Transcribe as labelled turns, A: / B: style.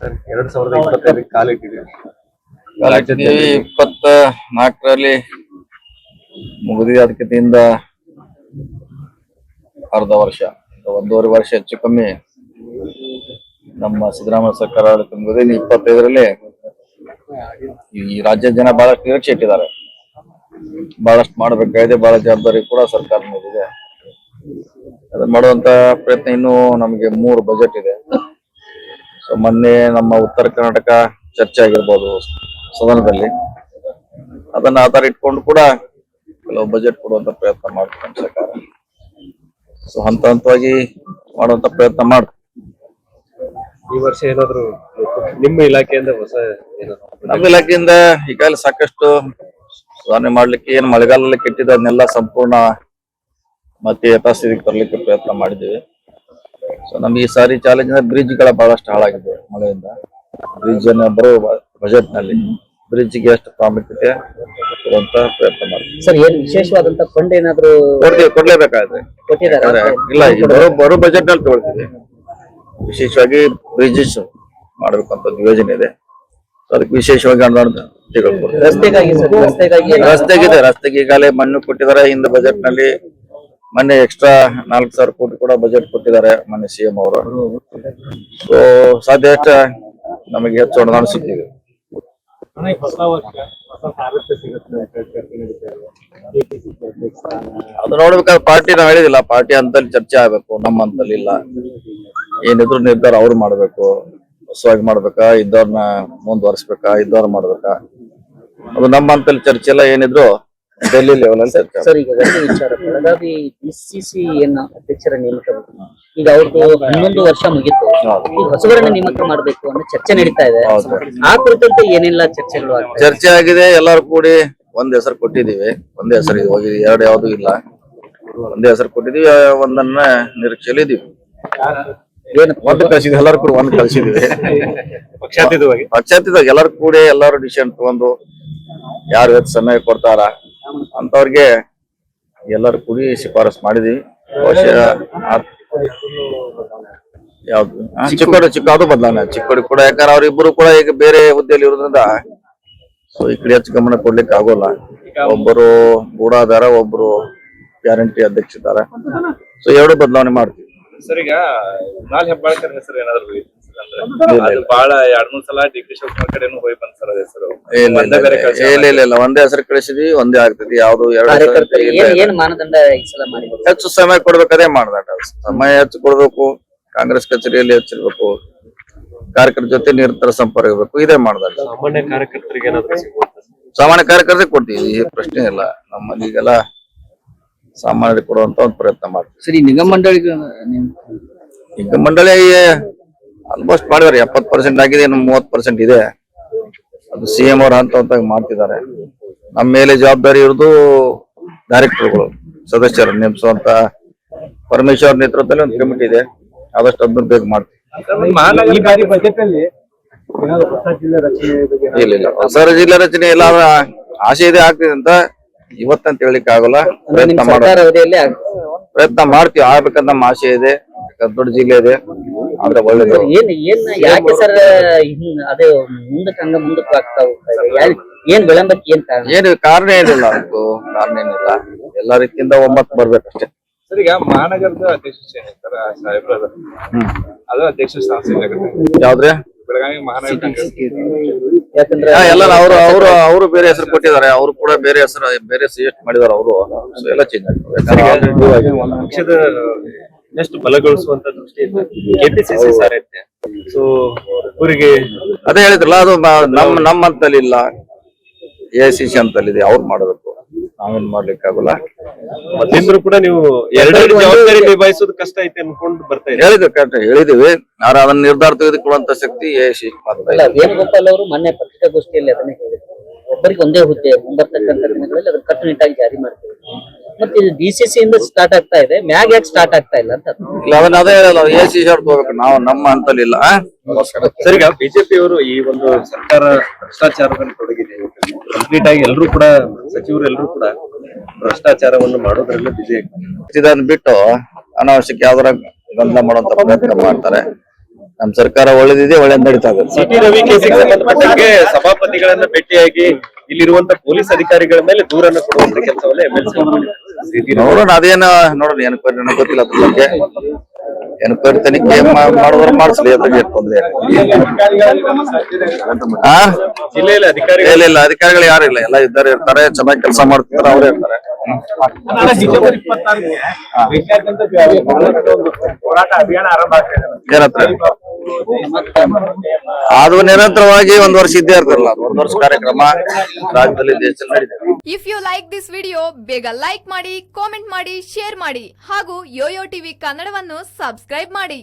A: 2025 ಕಾಲಿಟ್ಟಿದೆ.
B: 24ರಲ್ಲಿ ಮುಗಿದಿದೆ. ಅದಕ್ಕಿಂತ ಅರ್ಧ ವರ್ಷ, 1.5 ವರ್ಷ ಹೆಚ್ಚು ಕಮ್ಮಿ ನಮ್ಮ ಸಿದ್ದರಾಮಯ್ಯ ಸರ್ಕಾರ ಮುಗಿದಿದೆ. 25ರಲ್ಲಿ ಈ ರಾಜ್ಯದ ಜನ ಬಹಳಷ್ಟು ನಿರೀಕ್ಷೆ ಇಟ್ಟಿದ್ದಾರೆ. ಬಹಳಷ್ಟು ಮಾಡಬೇಕಾಗಿದೆ. ಬಹಳ ಜವಾಬ್ದಾರಿ ಕೂಡ ಸರ್ಕಾರ ಮೇಲಿದೆ. ಅದನ್ನ ಮಾಡುವಂತ ಪ್ರಯತ್ನ. ಇನ್ನೂ ನಮಗೆ 3 ಬಜೆಟ್ ಇದೆ. ಸೊ ಮೊನ್ನೆ ನಮ್ಮ ಉತ್ತರ ಕರ್ನಾಟಕ ಚರ್ಚೆ ಆಗಿರ್ಬೋದು ಸದನದಲ್ಲಿ. ಅದನ್ನ ಆಧಾರ ಇಟ್ಕೊಂಡು ಕೂಡ ಕೆಲವು ಬಜೆಟ್ ಕೊಡುವಂತ ಪ್ರಯತ್ನ ಮಾಡ್ತಾರೆ ಸರ್ಕಾರ. ಸೊ ಹಂತ ಹಂತವಾಗಿ ಮಾಡುವಂತ ಪ್ರಯತ್ನ ಮಾಡ್ತಾರೆ.
A: ಈ ವರ್ಷ ಏನಾದ್ರು ನಿಮ್ಮ ಇಲಾಖೆಯಿಂದ ಹೊಸ
B: ನಮ್ಮ ಇಲಾಖೆಯಿಂದ ಈಗಾಗಲೇ ಸಾಕಷ್ಟು ಸುಧಾರಣೆ ಮಾಡ್ಲಿಕ್ಕೆ, ಏನು ಮಳೆಗಾಲದಲ್ಲಿ ಕೆಟ್ಟಿದ್ದ ಅದನ್ನೆಲ್ಲ ಸಂಪೂರ್ಣ ಮತ್ತೆ ಯಥಾಸ್ಥಿತಿಗೆ ತರಲಿಕ್ಕೆ ಪ್ರಯತ್ನ ಮಾಡಿದ್ದೀವಿ. ಸೊ ನಮ್ಗೆ ಈ ಸಾರಿ ಚಾಲೆಂಜ್ ಅಂದ್ರೆ ಬ್ರಿಡ್ಜ್ಗಳ ಬಹಳಷ್ಟು ಹಾಳಾಗಿದೆ ಮಳೆಯಿಂದ. ಬ್ರಿಡ್ಜ್ ಅನ್ನ ಬರೋ ಬಜೆಟ್ ನಲ್ಲಿ ಬ್ರಿಡ್ಜ್ಗೆ ಎಷ್ಟು ಪ್ರಾಮುಖ್ಯತೆ ಕೊಡುವಂತ ಪ್ರಯತ್ನ ಮಾಡ್ತೀವಿ.
C: ಸರ್, ಏನು ವಿಶೇಷವಾದಂತ ಫಂಡ್ ಏನಾದ್ರು
B: ಕೊಡ್ಲೇಬೇಕಾದ್ರೆ ಇಲ್ಲ, ಬರೋ ಬಜೆಟ್ ನಲ್ಲಿ ತಗೊಳ್ತೀವಿ. ವಿಶೇಷವಾಗಿ ಬ್ರಿಡ್ಜಸ್ ಮಾಡಬೇಕಂತ ಯೋಜನೆ ಇದೆ. ಅದಕ್ಕೆ ವಿಶೇಷವಾಗಿ ಅನುದಾನ ತೆಗೆದುಕೊಡ್ತೀವಿ. ರಸ್ತೆಗೆ ಈಗಾಗಲೇ ಮಣ್ಣು ಕೊಟ್ಟಿದ್ದಾರೆ. ಹಿಂದೆ ಬಜೆಟ್ ನಲ್ಲಿ ಮೊನ್ನೆ ಎಕ್ಸ್ಟ್ರಾ 4,000 ಕೋಟಿ ಕೂಡ ಬಜೆಟ್ ಕೊಟ್ಟಿದ್ದಾರೆ ಮೊನ್ನೆ ಸಿಎಂ ಅವರು. ಸೊ ಸಾಧ್ಯ ಅಷ್ಟ ನಮಗೆ ಹೆಚ್ಚು ಅನುದಾನ ಸಿಗ್ತಿದೆ. ಅದು ನೋಡ್ಬೇಕಾದ್ರೆ ಪಾರ್ಟಿ ನಾವು ಹೇಳಿದಿಲ್ಲ, ಪಾರ್ಟಿ ಹಂತಲ್ಲಿ ಚರ್ಚೆ ಆಗ್ಬೇಕು, ನಮ್ಮ ಹಂತಲ್ಲಿ ಇಲ್ಲ. ಏನಿದ್ರು ನಿರ್ಧಾರ ಅವ್ರು ಮಾಡ್ಬೇಕು. ಹೊಸವಾಗಿ ಮಾಡ್ಬೇಕಾ, ಇದ್ದವ್ರನ್ನ ಮುಂದುವರ್ಸ್ಬೇಕಾ, ಇದ್ದವ್ರು ಮಾಡ್ಬೇಕಾ, ಅದು ನಮ್ಮ ಹಂತಲ್ಲಿ ಚರ್ಚೆ ಎಲ್ಲ. ಏನಿದ್ರು ಡೆಲ್ಲಿ ಲೆವೆಲ್ ಅಲ್ಲಿ ಚರ್ಚೆ.
C: ಸರ್, ಈಗ ಒಂದು ವಿಚಾರ, ಬೆಳಗಾವಿ ಬಿಸಿಸಿ ಅಧ್ಯಕ್ಷರ ನೇಮಕ, ಈಗ ಅವ್ರದ್ದು 11 ವರ್ಷ ಮುಗಿತು. ಈಗ ಹೊಸಬರನ್ನ ನೇಮಕ ಮಾಡ್ಬೇಕು ಅನ್ನೋ ಚರ್ಚೆ ನಡೀತಾ ಇದೆ. ಆ ಕುರಿತಂತೆ ಏನೆಲ್ಲ ಚರ್ಚೆಗಳು
B: ಚರ್ಚೆ ಆಗಿದೆ. ಎಲ್ಲರೂ ಕೂಡಿ ಒಂದ್ ಹೆಸರು ಕೊಟ್ಟಿದೀವಿ. ಒಂದೇ ಹೆಸರು ಹೋಗಿದೆ, 2 ಯಾವ್ದು ಇಲ್ಲ. ಒಂದೇ ಹೆಸರು ಕೊಟ್ಟಿದೀವಿ. ಒಂದನ್ನ ನಿರೀಕ್ಷೆಯಲ್ಲಿ ಇದೀವಿ. ಒಂದು ಕಳ್ಸಿದ್ವಿ, ಎಲ್ಲರೂ ಕೂಡ ಒಂದ್ ಕಳ್ಸಿದೀವಿ. ಪಕ್ಷಾತೀತವಾಗಿ ಎಲ್ಲರೂ ಕೂಡಿ ಎಲ್ಲರೂ ಡಿಸಿಷನ್ ತಗೊಂಡು ಯಾರು ಹೆಚ್ಚು ಸಮಯ ಕೊಡ್ತಾರ ಅಂತವ್ರಿಗೆ ಎಲ್ಲರೂ ಕೂಡಿ ಶಿಫಾರಸ್ ಮಾಡಿದೀವಿ. ಯಾವ್ದು ಚಿಕ್ಕೋಡಿ ಬದಲಾವಣೆ. ಚಿಕ್ಕೋಡಿ ಕೂಡ ಯಾಕಂದ್ರೆ ಅವ್ರಿಬ್ರು ಕೂಡ ಈಗ ಬೇರೆ ಹುದ್ದೆಯಲ್ಲಿ ಇರೋದ್ರಿಂದ ಸೊ ಈ ಕಡೆ ಹೆಚ್ಚು ಗಮನ ಕೊಡ್ಲಿಕ್ಕೆ ಆಗೋಲ್ಲ. ಒಬ್ಬರು ಗೂಢಾಧಾರ, ಒಬ್ರು ಗ್ಯಾರಂಟಿ ಅಧ್ಯಕ್ಷ ಇದ್ದಾರೆ. ಸೊ 2 ಬದಲಾವಣೆ ಮಾಡ್ತೀವಿ.
A: ಸರ್, ಈಗ ನಾಲ್ ಹೆಬ್ಬಾಳ್ಕರ್ ಹೆಸರು ಏನಾದ್ರು ಬಹಳ 2-3 ಸಲ ಡಿ.ಕೆ ಶಿವಕುಮಾರ್ ಕಡೆನೂ ಹೋಗಿ ಬಂದ್ ಸರ್ ಹೆಸರು.
B: ಇಲ್ಲ, ಒಂದೇ ಹೆಸರು ಕಳಿಸಿದ್ವಿ, ಒಂದೇ ಆಗ್ತದೆ. ಯಾವ್ದು 2
C: ಮಾನದಂಡ ಈ ಸಲ ಮಾಡಿದ್ರು?
B: ಹೆಚ್ಚು ಸಮಯ ಕೊಡ್ಬೇಕು, ಅದೇ ಮಾನದಂಡ. ಸಮಯ ಹೆಚ್ಚು ಕೊಡ್ಬೇಕು, ಕಾಂಗ್ರೆಸ್ ಕಚೇರಿಯಲ್ಲಿ ಹೆಚ್ಚಿರ್ಬೇಕು, ಕಾರ್ಯಕರ್ತರ ಜೊತೆ ನಿರಂತರ ಸಂಪರ್ಕ ಇರಬೇಕು, ಇದೇ ಮಾನದಂಡ.
A: ಸಾಮಾನ್ಯ ಕಾರ್ಯಕರ್ತರಿಗೆ ಏನಾದ್ರು
B: ಸಾಮಾನ್ಯ ಕಾರ್ಯಕರ್ತರಿಗೆ ಕೊಡ್ತೀವಿ, ಈ ಪ್ರಶ್ನೆ ಇಲ್ಲ. ನಮ್ಮಲ್ಲಿ ಈಗೆಲ್ಲ ಸಾಮಾನ್ಯರಿಗೆ ಕೊಡುವಂತ ಒಂದು ಪ್ರಯತ್ನ ಮಾಡ್ತೀವಿ.
C: ಸರಿ, ನಿಗಮ
B: ಮಂಡಳಿ ಆಲ್ಮೋಸ್ಟ್ ಮಾಡಿದಾರೆ. 70% ಆಗಿದೆ, ಇನ್ನು 30% ಇದೆ. ಅದು ಸಿಎಂ ಅವ್ರ ಹಂತ ಮಾಡ್ತಿದ್ದಾರೆ. ನಮ್ಮ ಮೇಲೆ ಜವಾಬ್ದಾರಿ ಇರೋದು ಡೈರೆಕ್ಟರ್ಗಳು, ಸದಸ್ಯರು ನೇಮಿಸುವಂತ ಪರಮೇಶ್ವರ್ ನೇತೃತ್ವದಲ್ಲಿ ಒಂದು ಕಮಿಟಿ ಇದೆ. ಆದಷ್ಟು ಅದನ್ನ ಬೇಗ ಮಾಡ್ತೀವಿ. ಇಲ್ಲ, ಹೊಸ ಜಿಲ್ಲೆ ರಚನೆ ಎಲ್ಲ ಆಸೆ ಇದೆ, ಆಗ್ತಿದೆ ಅಂತ ಇವತ್ತಂತ ಹೇಳಿಕ್ ಆಗಲ್ಲ. ಪ್ರಯತ್ನ ಮಾಡ್ತೀವಿ, ಆಗ್ಬೇಕಂತ ನಮ್ಮ ಆಸೆ ಇದೆ. ದೊಡ್ಡ ಜಿಲ್ಲೆ ಇದೆ, ಆದ್ರೆ ಒಳ್ಳೇದು.
C: ಯಾಕೆ ಸರ್ ಅದೇ ಮುಂದಕ್ಕೆ ಆಗ್ತಾ ಏನ್ ವಿಳಂಬಕ್ಕೆ
B: ಏನು ಕಾರಣ ಏನಿಲ್ಲ, ಅದಕ್ಕೂ ಕಾರಣ ಏನಿಲ್ಲ. ಎಲ್ಲಾ ರೀತಿಯಿಂದ ಒಮ್ಮತ್ ಬರ್ಬೇಕಷ್ಟೇ.
A: ಸರ್, ಈಗ ಮಹಾನಗರದ ಅಧ್ಯಕ್ಷ ಅದು ಅಧ್ಯಕ್ಷ
B: ಯಾವ್ದ್ರೆ
A: ಬೆಳಗಾವಿ ಮಹಾನಗರ
B: ಎಲ್ಲ ಅವರು ಬೇರೆ ಹೆಸರು ಕೊಟ್ಟಿದ್ದಾರೆ. ಅವರು ಕೂಡ ಬೇರೆ ಹೆಸರು, ಬೇರೆ ಸಜೆಸ್ಟ್ ಮಾಡಿದಾರೆ ಅವರು. ಎಲ್ಲ ಚೇಂಜ್ ಆಗ್ತದೆ.
A: ಪಕ್ಷದ ಇನ್ನಷ್ಟು ಬಲಗೊಳಿಸುವಂತ ದೃಷ್ಟಿಯಿಂದ ಕೆಪಿಸಿಸಿ ಸಾರೈತೆ. ಸೊ ಅವರಿಗೆ
B: ಅದೇ ಹೇಳಿದ್ರಲ್ಲ, ಅದು ನಮ್ಮ ಹಂತಲ್ಲಿ ಇಲ್ಲ, ಎಐಸಿಸಿ ಅಂತಲ್ಲಿದೆ. ಅವ್ರು ಮಾಡಬೇಕು, ನಾವೇನ್ ಮಾಡ್ಲಿಕ್ಕೆ ಆಗೋಲ್ಲ.
A: ಮತ್ತಿಂದ್ರು ಕೂಡ ನೀವು 2 ಜವಾಬ್ದಾರಿ ನಿಭಾಯಿಸೋದು ಕಷ್ಟ ಐತೆ ಅನ್ಕೊಂಡು ಬರ್ತಾ
B: ಇದೆ. ಹೇಳಿದೀವಿ, ಆದ್ರೆ ಅದನ್ನ ನಿರ್ಧಾರ ತೆಗೆದುಕೊಳ್ಳುವಂತ ಶಕ್ತಿ ಎಐಸಿಸಿ.
C: ವೇಣುಗೋಪಾಲ್ ಅವರು ಮೊನ್ನೆ ಪತ್ರಿಕಾಗೋಷ್ಠಿಯಲ್ಲಿ ಅದನ್ನೇ ಹೇಳಿದ್ರು, ಒಬ್ಬರಿಗೆ ಒಂದೇ ಹುದ್ದೆ, ಮುಂಬರ್ತಕ್ಕಂಥ ದಿನಗಳಲ್ಲಿ ಅದನ್ನ ಕಟ್ಟುನಿಟ್ಟಾಗಿ ಜಾರಿ ಮಾಡ್ತೀವಿ. ಮತ್ತೆ ಇದು ಡಿಸಿಸಿ ಇಂದ ಸ್ಟಾರ್ಟ್ ಆಗ್ತಾ ಇದೆ, ಮ್ಯಾಗ್ ಯಾಕೆ ಸ್ಟಾರ್ಟ್ ಆಗ್ತಾ ಇಲ್ಲ ಅಂತ.
B: ಅದನ್ನ ಅದೇ ಹೇಳಲ್ಲ, ಎಐಸಿಸಿ ಹೋಗ್ಬೇಕು, ನಾವು ನಮ್ಮ ಹಂತಲ್ಲಿ ಇಲ್ಲ.
A: ಸರ್, ಈಗ ಬಿಜೆಪಿ ಅವರು ಈ ಒಂದು ಸರ್ಕಾರ ಭ್ರಷ್ಟಾಚಾರದಲ್ಲಿ ತೊಡಗಿದೆ. ಕಂಪ್ಲೀಟ್ ಆಗಿ ಎಲ್ಲರೂ ಕೂಡ ಸಚಿವರು ಎಲ್ಲರೂ ಕೂಡ ಭ್ರಷ್ಟಾಚಾರವನ್ನು ಮಾಡೋದ್ರಲ್ಲಿ ಬಿಜಿ
B: ಇದನ್ನ ಬಿಟ್ಟು ಅನಾವಶ್ಯಕ ಯಾವ್ದಾರ ಗೊಂದಲ ಮಾಡುವಂತ ಪ್ರಯತ್ನ ಮಾಡ್ತಾರೆ. ನಮ್ಮ ಸರ್ಕಾರ ಒಳ್ಳೇದಿದೆ, ಒಳ್ಳೇದ್ ನಡೀತಾ ಇದೆ.
A: ಸಿಟಿ ರವಿ ಕೇಸಿಗೆ ಸಂಬಂಧಪಟ್ಟಂಗೆ ಸಭಾಪತಿಗಳನ್ನ ಭೇಟಿಯಾಗಿ ಇಲ್ಲಿರುವಂತ ಪೊಲೀಸ್ ಅಧಿಕಾರಿಗಳ ಮೇಲೆ ದೂರನ್ನು ಕೊಡುವಂತ ಕೆಲಸವನ್ನ MLC
B: ನೋಡೋಣ, ಅದೇನ ನೋಡೋಣ, ನನಗೆ ಗೊತ್ತಿಲ್ಲ ಅದ್ರ ಬಗ್ಗೆ. ಎನ್ಕ್ವೈರಿ ತನಿಖೆ ಮಾಡಿದ್ರೆ ಮಾಡಿಸ್ಲಿ, ಅದ್ರಾಗೆ ತೊಂದ್ರೆ
A: ಜಿಲ್ಲೆಯಲ್ಲಿ
B: ಇಲ್ಲ, ಅಧಿಕಾರಿಗಳು ಯಾರು ಇಲ್ಲ, ಎಲ್ಲ ಇರ್ತಾರೆ, ಚೆನ್ನಾಗಿ ಕೆಲಸ ಮಾಡ್ತಿರ್ತಾರೆ, ಅವರೇ ಇರ್ತಾರೆ. ಏನತ್ರ ಅದು ನಿರಂತರವಾಗಿ 1 ವರ್ಷ ಇದ್ದೇ ಇರ್ತಾರಲ್ಲ, 1 ವರ್ಷ ಕಾರ್ಯಕ್ರಮ ರಾಜ್ಯದಲ್ಲಿ, ದೇಶದಲ್ಲಿ ನಡೀತದೆ.
D: If you like this video ಬೇಗ ಲೈಕ್ ಮಾಡಿ, ಕಾಮೆಂಟ್ ಮಾಡಿ, ಶೇರ್ ಮಾಡಿ ಹಾಗೂ ಯೋಯೋ ಟಿವಿ ಕನ್ನಡವನ್ನು ಸಬ್ಸ್ಕ್ರೈಬ್ ಮಾಡಿ.